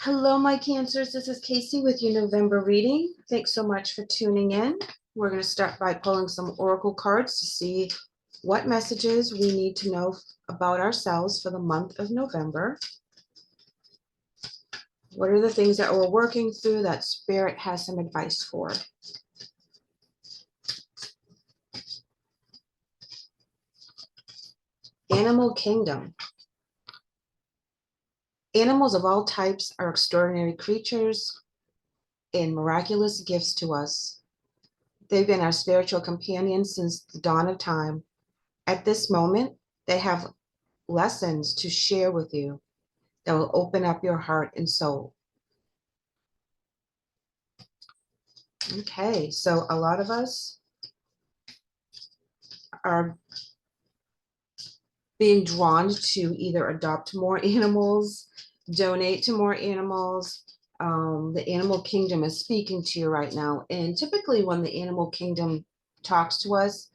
Hello, my Cancers. This is Kaycee with your November reading. Thanks so much for tuning in. We're going to start by pulling some oracle cards to see what messages we need to know about ourselves for the month of November. What are the things that we're working through that Spirit has some advice for? Animal Kingdom. Animals of all types are extraordinary creatures and miraculous gifts to us. They've been our spiritual companions since the dawn of time. At this moment, they have lessons to share with you that will open up your heart and soul. Okay, so a lot of us are being drawn to either adopt more animals, donate to more animals. The animal kingdom is speaking to you right now. And typically when the animal kingdom talks to us,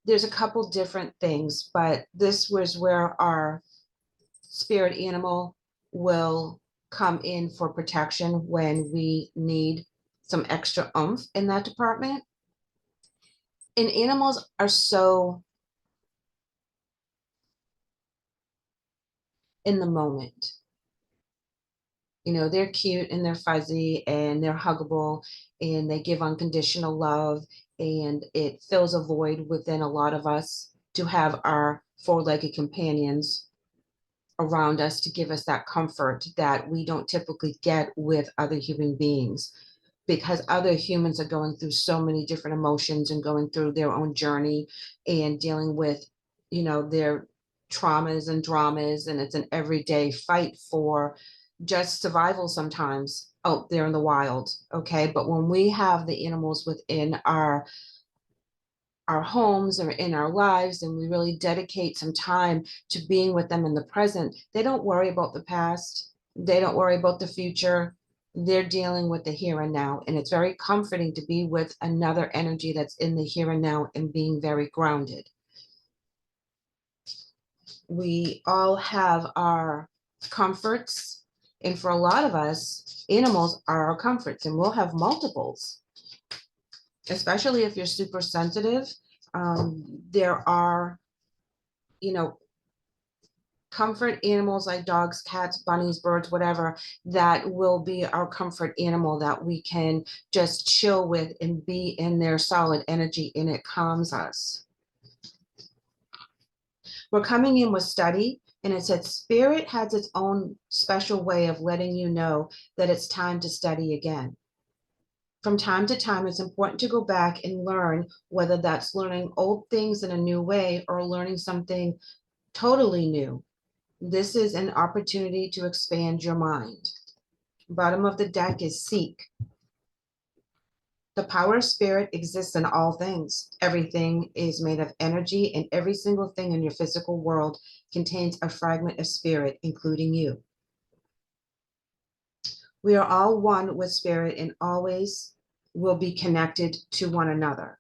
there's a couple different things, but this was where our spirit animal will come in for protection when we need some extra oomph in that department. And animals are so in the moment. You know, they're cute and they're fuzzy and they're huggable and they give unconditional love, and it fills a void within a lot of us to have our four-legged companions around us to give us that comfort that we don't typically get with other human beings, because other humans are going through so many different emotions and going through their own journey and dealing with, you know, their traumas and dramas, and it's an everyday fight for just survival sometimes out there in the wild. Okay, but when we have the animals within our homes or in our lives, and we really dedicate some time to being with them in the present, they don't worry about the past, they don't worry about the future, they're dealing with the here and now. And it's very comforting to be with another energy that's in the here and now and being very grounded. We all have our comforts, and for a lot of us, animals are our comforts, and we'll have multiples, especially if you're super sensitive. There are, you know, comfort animals like dogs, cats, bunnies, birds, whatever, that will be our comfort animal that we can just chill with and be in their solid energy, and it calms us. We're coming in with study, and it said Spirit has its own special way of letting you know that it's time to study again. From time to time, it's important to go back and learn, whether that's learning old things in a new way or learning something totally new. This is an opportunity to expand your mind. Bottom of the deck is seek. The power of spirit exists in all things. Everything is made of energy, and every single thing in your physical world contains a fragment of spirit, including you. We are all one with spirit and always will be connected to one another.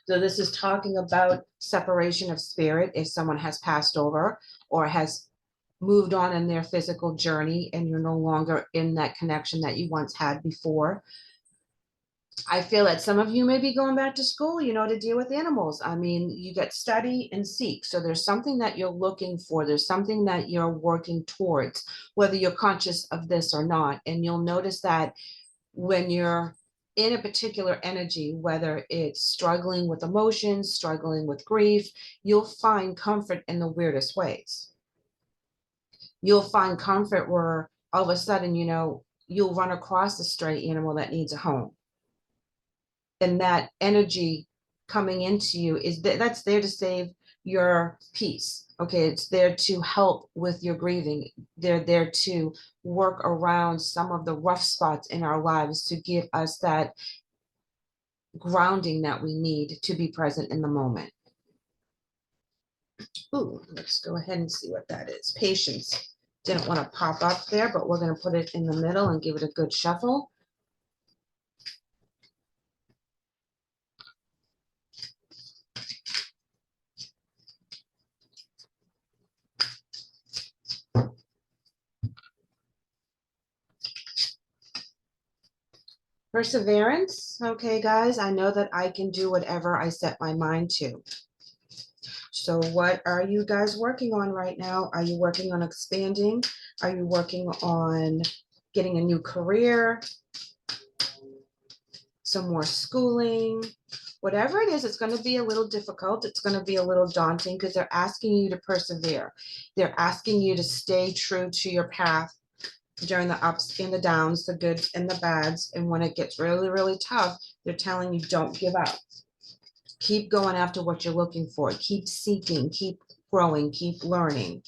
So this is talking about separation of spirit if someone has passed over or has moved on in their physical journey and you're no longer in that connection that you once had before. I feel that some of you may be going back to school, you know, to deal with animals. I mean, you get study and seek. So there's something that you're looking for. There's something that you're working towards, whether you're conscious of this or not. And you'll notice that when you're in a particular energy, whether it's struggling with emotions, struggling with grief, you'll find comfort in the weirdest ways. You'll find comfort where all of a sudden, you know, you'll run across a stray animal that needs a home. And that energy coming into you is that's there to save your peace. Okay, it's there to help with your grieving. They're there to work around some of the rough spots in our lives to give us that grounding that we need to be present in the moment. Ooh, let's go ahead and see what that is. Patience didn't want to pop up there, but we're going to put it in the middle and give it a good shuffle. Perseverance. Okay, guys, I know that I can do whatever I set my mind to. So what are you guys working on right now? Are you working on expanding? Are you working on getting a new career? Some more schooling? Whatever it is, it's going to be a little difficult. It's going to be a little daunting because they're asking you to persevere. They're asking you to stay true to your path during the ups and the downs, the goods and the bads. And when it gets really, really tough, they're telling you don't give up. Keep going after what you're looking for. Keep seeking, keep growing, keep learning.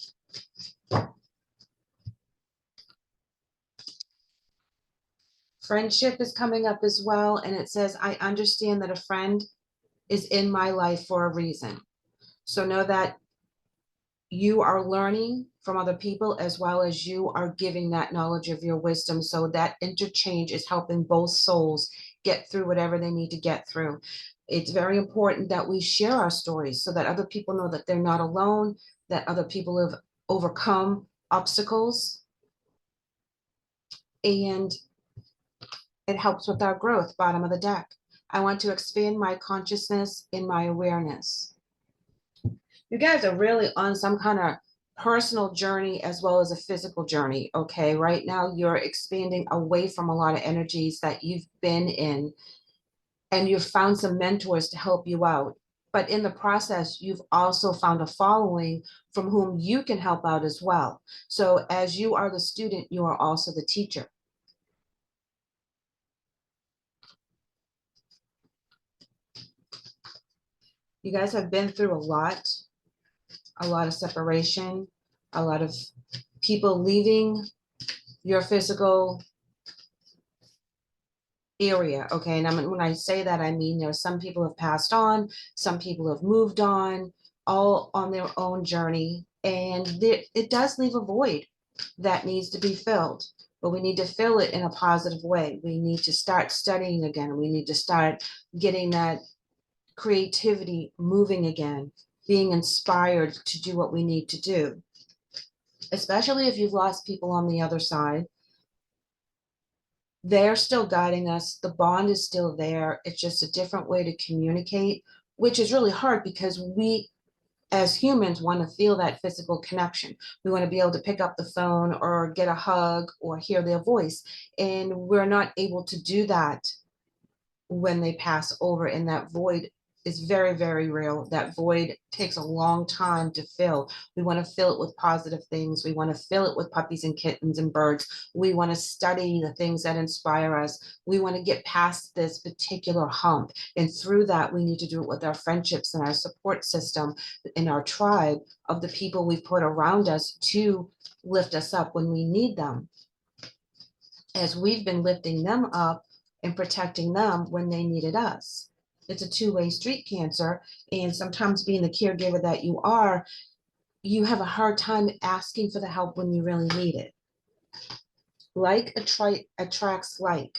Friendship is coming up as well. And it says, I understand that a friend is in my life for a reason. So know that you are learning from other people as well as you are giving that knowledge of your wisdom. So that interchange is helping both souls get through whatever they need to get through. It's very important that we share our stories so that other people know that they're not alone, that other people have overcome obstacles, and it helps with our growth. Bottom of the deck. I want to expand my consciousness in my awareness. You guys are really on some kind of personal journey as well as a physical journey. Okay, right now you're expanding away from a lot of energies that you've been in, and you've found some mentors to help you out. But in the process, you've also found a following from whom you can help out as well. So as you are the student, you are also the teacher. You guys have been through a lot of separation, a lot of people leaving your physical area. Okay, and when I say that, I mean, some people have passed on, some people have moved on, all on their own journey, and it does leave a void that needs to be filled. But we need to fill it in a positive way. We need to start studying again. We need to start getting that creativity moving again, being inspired to do what we need to do, especially if you've lost people on the other side. They're still guiding us. The bond is still there. It's just a different way to communicate, which is really hard because we as humans want to feel that physical connection. We want to be able to pick up the phone or get a hug or hear their voice. And we're not able to do that when they pass over, and that void is very, very real. That void takes a long time to fill. We want to fill it with positive things. We want to fill it with puppies and kittens and birds. We want to study the things that inspire us. We want to get past this particular hump. And through that, we need to do it with our friendships and our support system in our tribe of the people we've put around us to lift us up when we need them. As we've been lifting them up and protecting them when they needed us. It's a two-way street, Cancer, and sometimes being the caregiver that you are, you have a hard time asking for the help when you really need it. Like attracts like.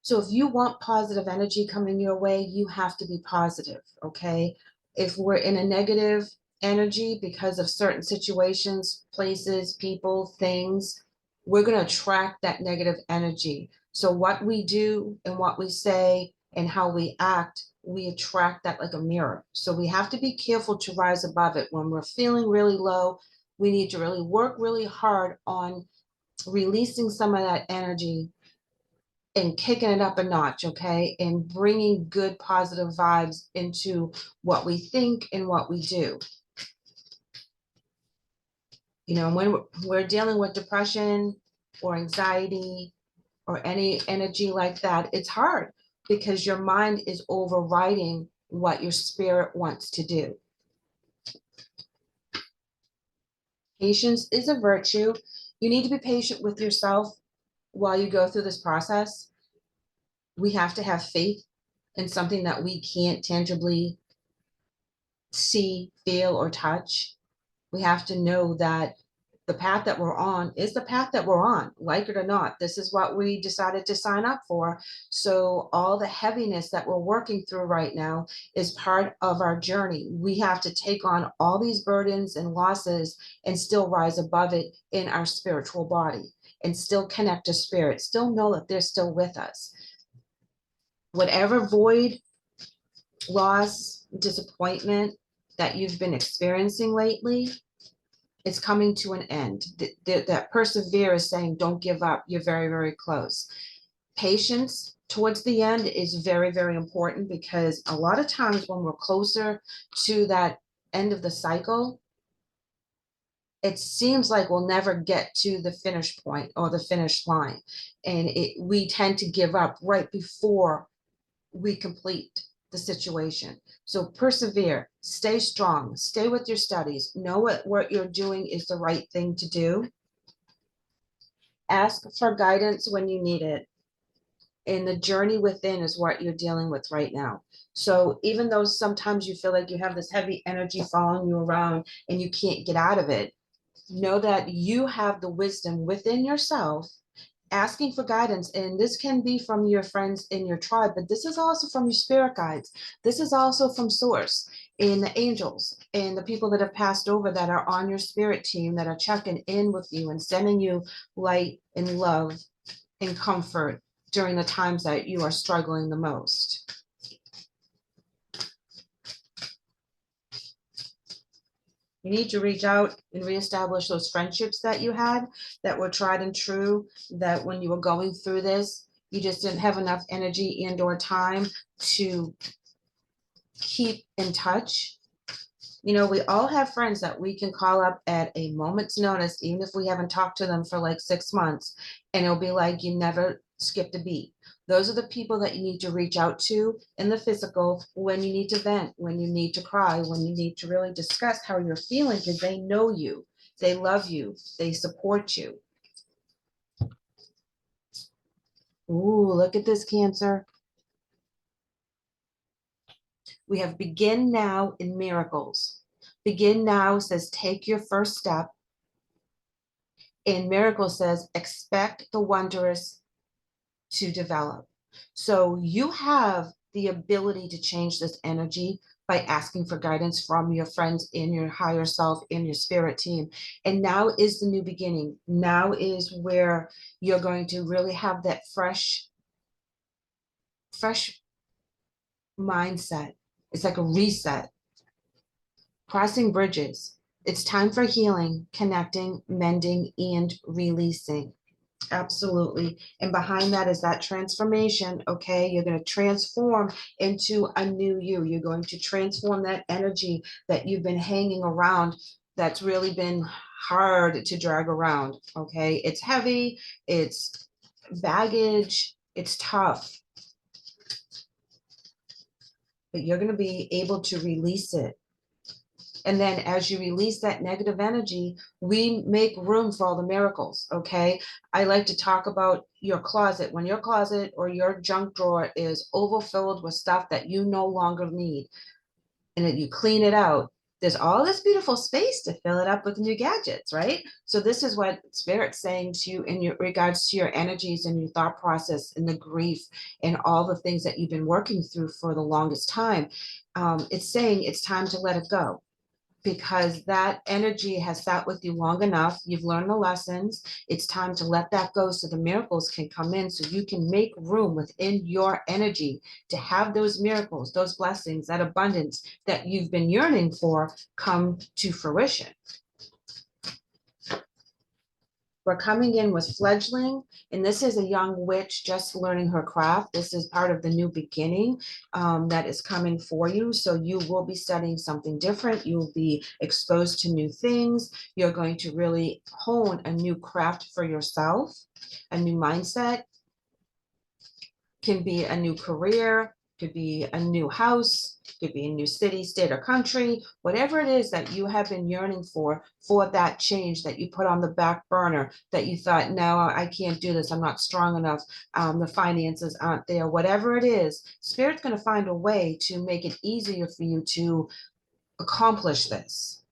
So if you want positive energy coming your way, you have to be positive, okay? If we're in a negative energy because of certain situations, places, people, things, we're going to attract that negative energy. So what we do and what we say and how we act, we attract that like a mirror. So we have to be careful to rise above it. When we're feeling really low, we need to really work really hard on releasing some of that energy and kicking it up a notch, okay? And bringing good positive vibes into what we think and what we do. You know, when we're dealing with depression or anxiety or any energy like that, it's hard because your mind is overriding what your spirit wants to do. Patience is a virtue. You need to be patient with yourself while you go through this process. We have to have faith in something that we can't tangibly see, feel, or touch. We have to know that the path that we're on is the path that we're on, like it or not. This is what we decided to sign up for. So all the heaviness that we're working through right now is part of our journey. We have to take on all these burdens and losses and still rise above it in our spiritual body and still connect to spirit, still know that they're still with us. Whatever void, loss, disappointment that you've been experiencing lately, it's coming to an end. That persevere is saying, don't give up. You're very, very close. Patience towards the end is very, very important, because a lot of times when we're closer to that end of the cycle, it seems like we'll never get to the finish point or the finish line. And we tend to give up right before we complete the situation. So persevere, stay strong, stay with your studies, know what you're doing is the right thing to do. Ask for guidance when you need it. And the journey within is what you're dealing with right now. So even though sometimes you feel like you have this heavy energy following you around and you can't get out of it, know that you have the wisdom within yourself asking for guidance. And this can be from your friends in your tribe, but this is also from your spirit guides. This is also from source and the angels and the people that have passed over that are on your spirit team that are checking in with you and sending you light and love and comfort during the times that you are struggling the most. You need to reach out and reestablish those friendships that you had that were tried and true, that when you were going through this, you just didn't have enough energy and or time to keep in touch. You know, we all have friends that we can call up at a moment's notice, even if we haven't talked to them for like 6 months, and it'll be like you never skipped a beat. Those are the people that you need to reach out to in the physical when you need to vent, when you need to cry, when you need to really discuss how you're feeling, because they know you, they love you, they support you. Ooh, look at this, Cancer. We have begin now in miracles. Begin now says take your first step. And miracle says expect the wondrous to develop. So you have the ability to change this energy by asking for guidance from your friends in your higher self, in your spirit team. And now is the new beginning. Now is where you're going to really have that fresh mindset. It's like a reset. Crossing bridges. It's time for healing, connecting, mending, and releasing. Absolutely. And behind that is that transformation. Okay. You're going to transform into a new you. You're going to transform that energy that you've been hanging around that's really been hard to drag around. Okay. It's heavy, it's baggage, it's tough, but you're going to be able to release it. And then as you release that negative energy, we make room for all the miracles, okay? I like to talk about your closet. When your closet or your junk drawer is overfilled with stuff that you no longer need, and then you clean it out, there's all this beautiful space to fill it up with new gadgets, right? So this is what Spirit's saying to you in your regards to your energies and your thought process and the grief and all the things that you've been working through for the longest time. It's saying it's time to let it go, because that energy has sat with you long enough. You've learned the lessons. It's time to let that go so the miracles can come in, so you can make room within your energy to have those miracles, those blessings, that abundance that you've been yearning for come to fruition. We're coming in with fledgling, and this is a young witch just learning her craft. This is part of the new beginning that is coming for you. So you will be studying something different. You will be exposed to new things. You're going to really hone a new craft for yourself, a new mindset. Can be a new career, could be a new house, could be a new city, state, or country, whatever it is that you have been yearning for that change that you put on the back burner, that you thought, no, I can't do this, I'm not strong enough, the finances aren't there, whatever it is, Spirit's going to find a way to make it easier for you to accomplish this.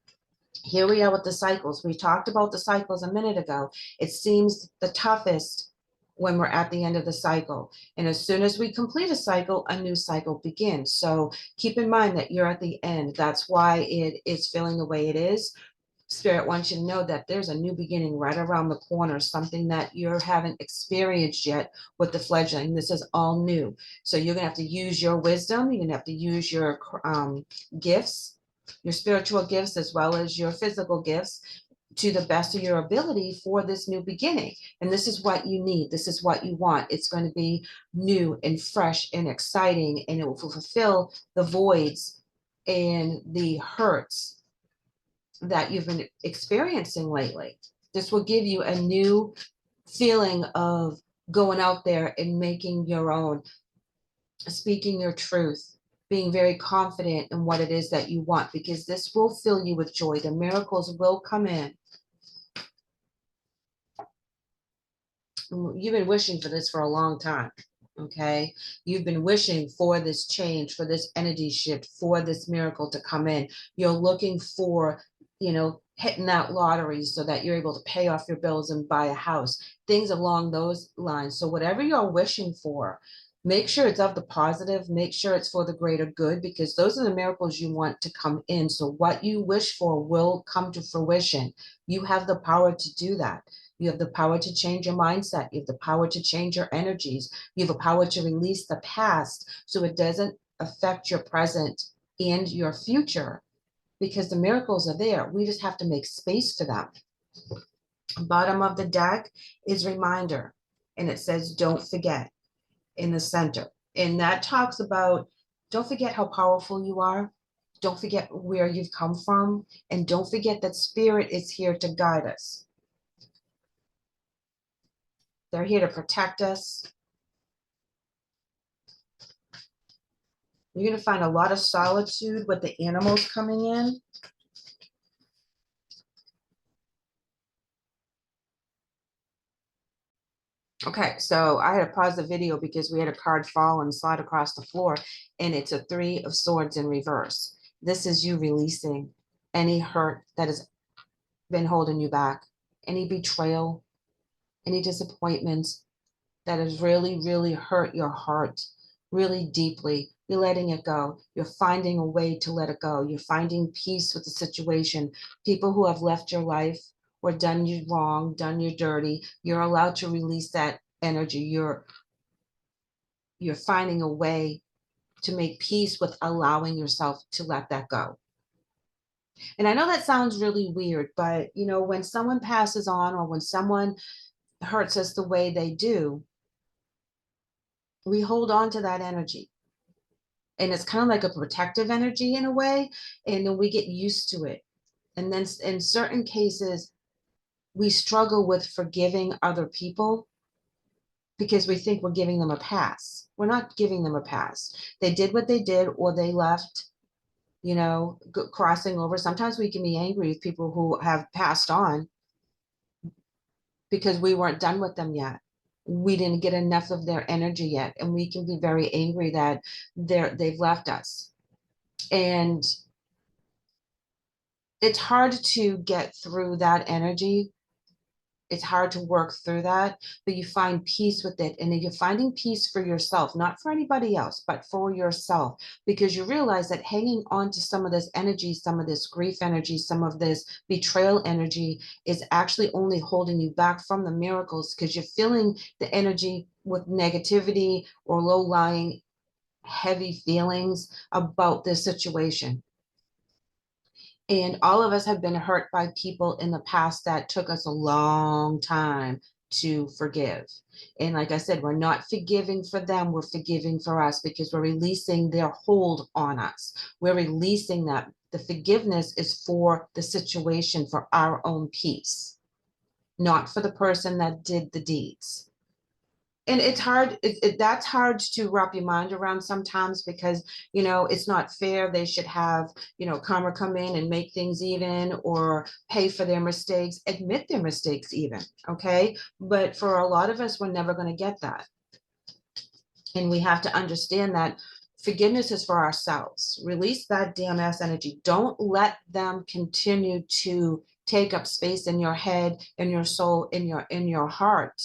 Here we are with the cycles. We talked about the cycles a minute ago. It seems the toughest when we're at the end of the cycle. And as soon as we complete a cycle, a new cycle begins. So keep in mind that you're at the end. That's why it is feeling the way it is. Spirit wants you to know that there's a new beginning right around the corner, something that you haven't experienced yet with the fledgling. This is all new. So you're going to have to use your wisdom. You're going to have to use your gifts, your spiritual gifts, as well as your physical gifts to the best of your ability for this new beginning. And this is what you need. This is what you want. It's going to be new and fresh and exciting, and it will fulfill the voids and the hurts that you've been experiencing lately. This will give you a new feeling of going out there and making your own, speaking your truth, being very confident in what it is that you want, because this will fill you with joy. The miracles will come in. You've been wishing for this for a long time. Okay, you've been wishing for this change, for this energy shift, for this miracle to come in. You're looking for, hitting that lottery so that you're able to pay off your bills and buy a house, things along those lines. So whatever you're wishing for, make sure it's of the positive, make sure it's for the greater good, because those are the miracles you want to come in. So what you wish for will come to fruition. You have the power to do that. You have the power to change your mindset. You have the power to change your energies. You have the power to release the past so it doesn't affect your present and your future, because the miracles are there. We just have to make space for them. Bottom of the deck is reminder, and it says, don't forget in the center. And that talks about, don't forget how powerful you are. Don't forget where you've come from. And don't forget that spirit is here to guide us. They're here to protect us. You're going to find a lot of solitude with the animals coming in. Okay, so I had to pause the video because we had a card fall and slide across the floor, and it's a 3 of Swords in reverse. This is you releasing any hurt that has been holding you back, any betrayal, any disappointments that has really, really hurt your heart really deeply. You're letting it go. You're finding a way to let it go. You're finding peace with the situation. People who have left your life or done you wrong, done you dirty, you're allowed to release that energy. You're finding a way to make peace with allowing yourself to let that go. And I know that sounds really weird, but when someone passes on or when someone hurts us the way they do, we hold on to that energy. And it's kind of like a protective energy in a way, and then we get used to it. And then in certain cases, we struggle with forgiving other people because we think we're giving them a pass. We're not giving them a pass. They did what they did, or they left, crossing over. Sometimes we can be angry with people who have passed on because we weren't done with them yet. We didn't get enough of their energy yet. And we can be very angry that they've left us. And it's hard to get through that energy. It's hard to work through that, but you find peace with it. And then you're finding peace for yourself, not for anybody else, but for yourself, because you realize that hanging on to some of this energy, some of this grief energy, some of this betrayal energy is actually only holding you back from the miracles, because you're feeling the energy with negativity or low-lying heavy feelings about this situation. And all of us have been hurt by people in the past that took us a long time to forgive. And like I said, we're not forgiving for them, we're forgiving for us, because we're releasing their hold on us. We're releasing that. The forgiveness is for the situation, for our own peace, not for the person that did the deeds. And it's hard, that's hard to wrap your mind around sometimes, because, it's not fair. They should have, karma come in and make things even, or pay for their mistakes, admit their mistakes even, okay? But for a lot of us, we're never going to get that. And we have to understand that forgiveness is for ourselves. Release that damn ass energy. Don't let them continue to take up space in your head, in your soul, in your heart,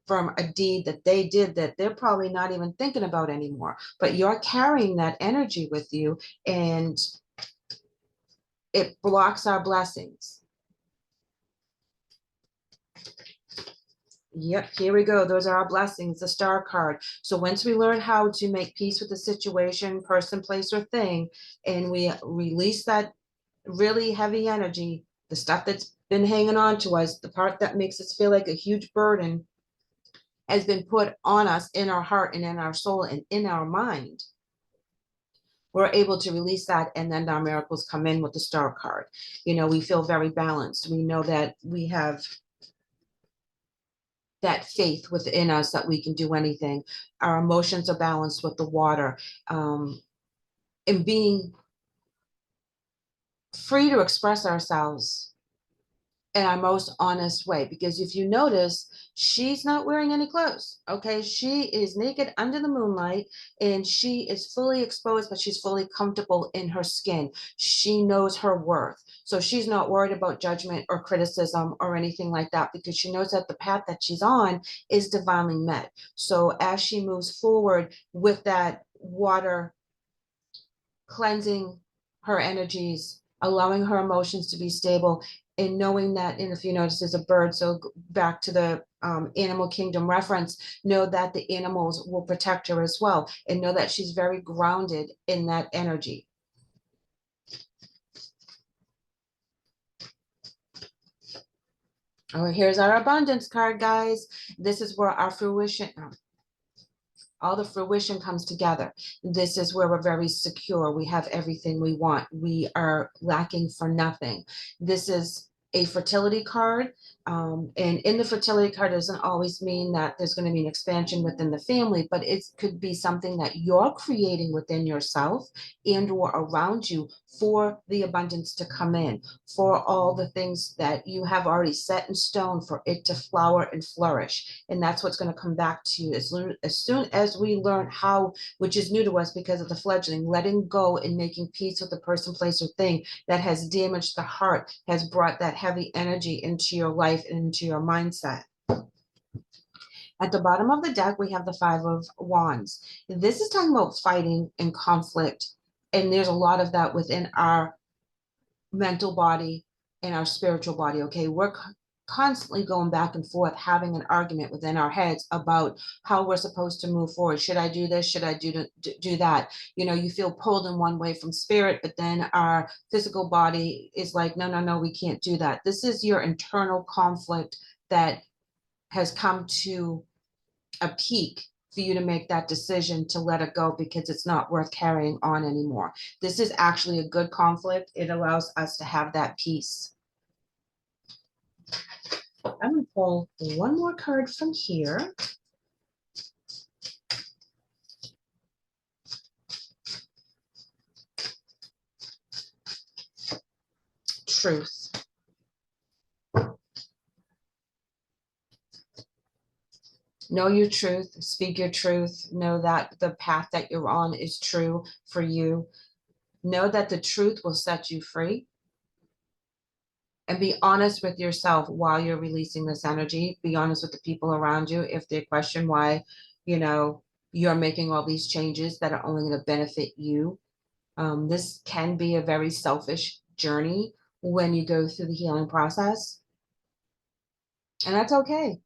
from a deed that they did that they're probably not even thinking about anymore. But you're carrying that energy with you, and It blocks our blessings. Yep, here we go. Those are our blessings, the star card. So once we learn how to make peace with the situation, person, place, or thing, and we release that really heavy energy, the stuff that's been hanging on to us, the part that makes us feel like a huge burden has been put on us in our heart and in our soul and in our mind, we're able to release that, and then our miracles come in with the star card. You know, we feel very balanced. We know that we have that faith within us that we can do anything. Our emotions are balanced with the water, and being free to express ourselves in our most honest way. Because if you notice, she's not wearing any clothes. Okay, she is naked under the moonlight, and she is fully exposed, but she's fully comfortable in her skin. She knows her worth, so she's not worried about judgment or criticism or anything like that, because she knows that the path that she's on is divinely met. So as she moves forward with that water cleansing her energies, allowing her emotions to be stable, and knowing that, and if you notice there's a bird, so back to the animal kingdom reference, know that the animals will protect her as well, and know that she's very grounded in that energy. Oh, here's our abundance card, guys. This is where our fruition, all the fruition comes together. This is where we're very secure. We have everything we want. We are lacking for nothing. This is a fertility card. And in the fertility card doesn't always mean that there's going to be an expansion within the family, but it could be something that you're creating within yourself and or around you for the abundance to come in, for all the things that you have already set in stone for it to flower and flourish. And that's what's going to come back to you as soon as we learn how, which is new to us because of the fledgling, letting go and making peace with the person, place, or thing that has damaged the heart, has brought that heavy energy into your life and into your mindset. At the bottom of the deck, we have the Five of Wands. This is talking about fighting and conflict. And there's a lot of that within our mental body and our spiritual body. Okay, we're constantly going back and forth, having an argument within our heads about how we're supposed to move forward. Should I do this? Should I do that? You know, you feel pulled in one way from spirit, but then our physical body is like, no, no, no, we can't do that. This is your internal conflict that has come to a peak for you to make that decision to let it go because it's not worth carrying on anymore. This is actually a good conflict. It allows us to have that peace. I'm going to pull one more card from here. Truth. Know your truth, speak your truth, know that the path that you're on is true for you. Know that the truth will set you free. And be honest with yourself while you're releasing this energy. Be honest with the people around you if they question why, you know, you're making all these changes that are only going to benefit you. This can be a very selfish journey when you go through the healing process. And that's okay.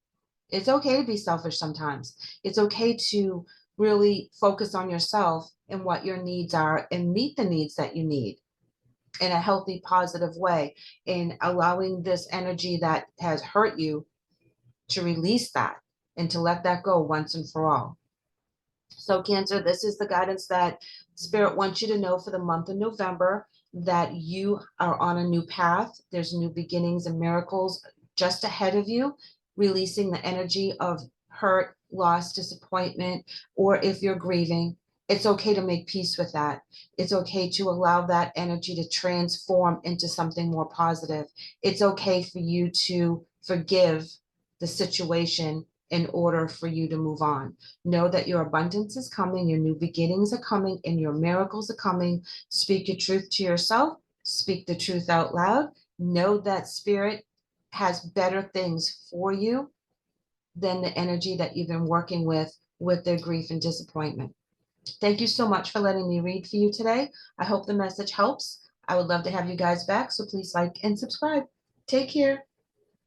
It's okay to be selfish sometimes. It's okay to really focus on yourself and what your needs are and meet the needs that you need in a healthy, positive way, in allowing this energy that has hurt you to release that and to let that go once and for all. So Cancer, this is the guidance that Spirit wants you to know for the month of November, that you are on a new path. There's new beginnings and miracles just ahead of you, releasing the energy of hurt, loss, disappointment, or if you're grieving, it's okay to make peace with that. It's okay to allow that energy to transform into something more positive. It's okay for you to forgive the situation in order for you to move on. Know that your abundance is coming, your new beginnings are coming, and your miracles are coming. Speak your truth to yourself. Speak the truth out loud. Know that Spirit has better things for you than the energy that you've been working with their grief and disappointment. Thank you so much for letting me read for you today. I hope the message helps. I would love to have you guys back, so please like and subscribe. Take care.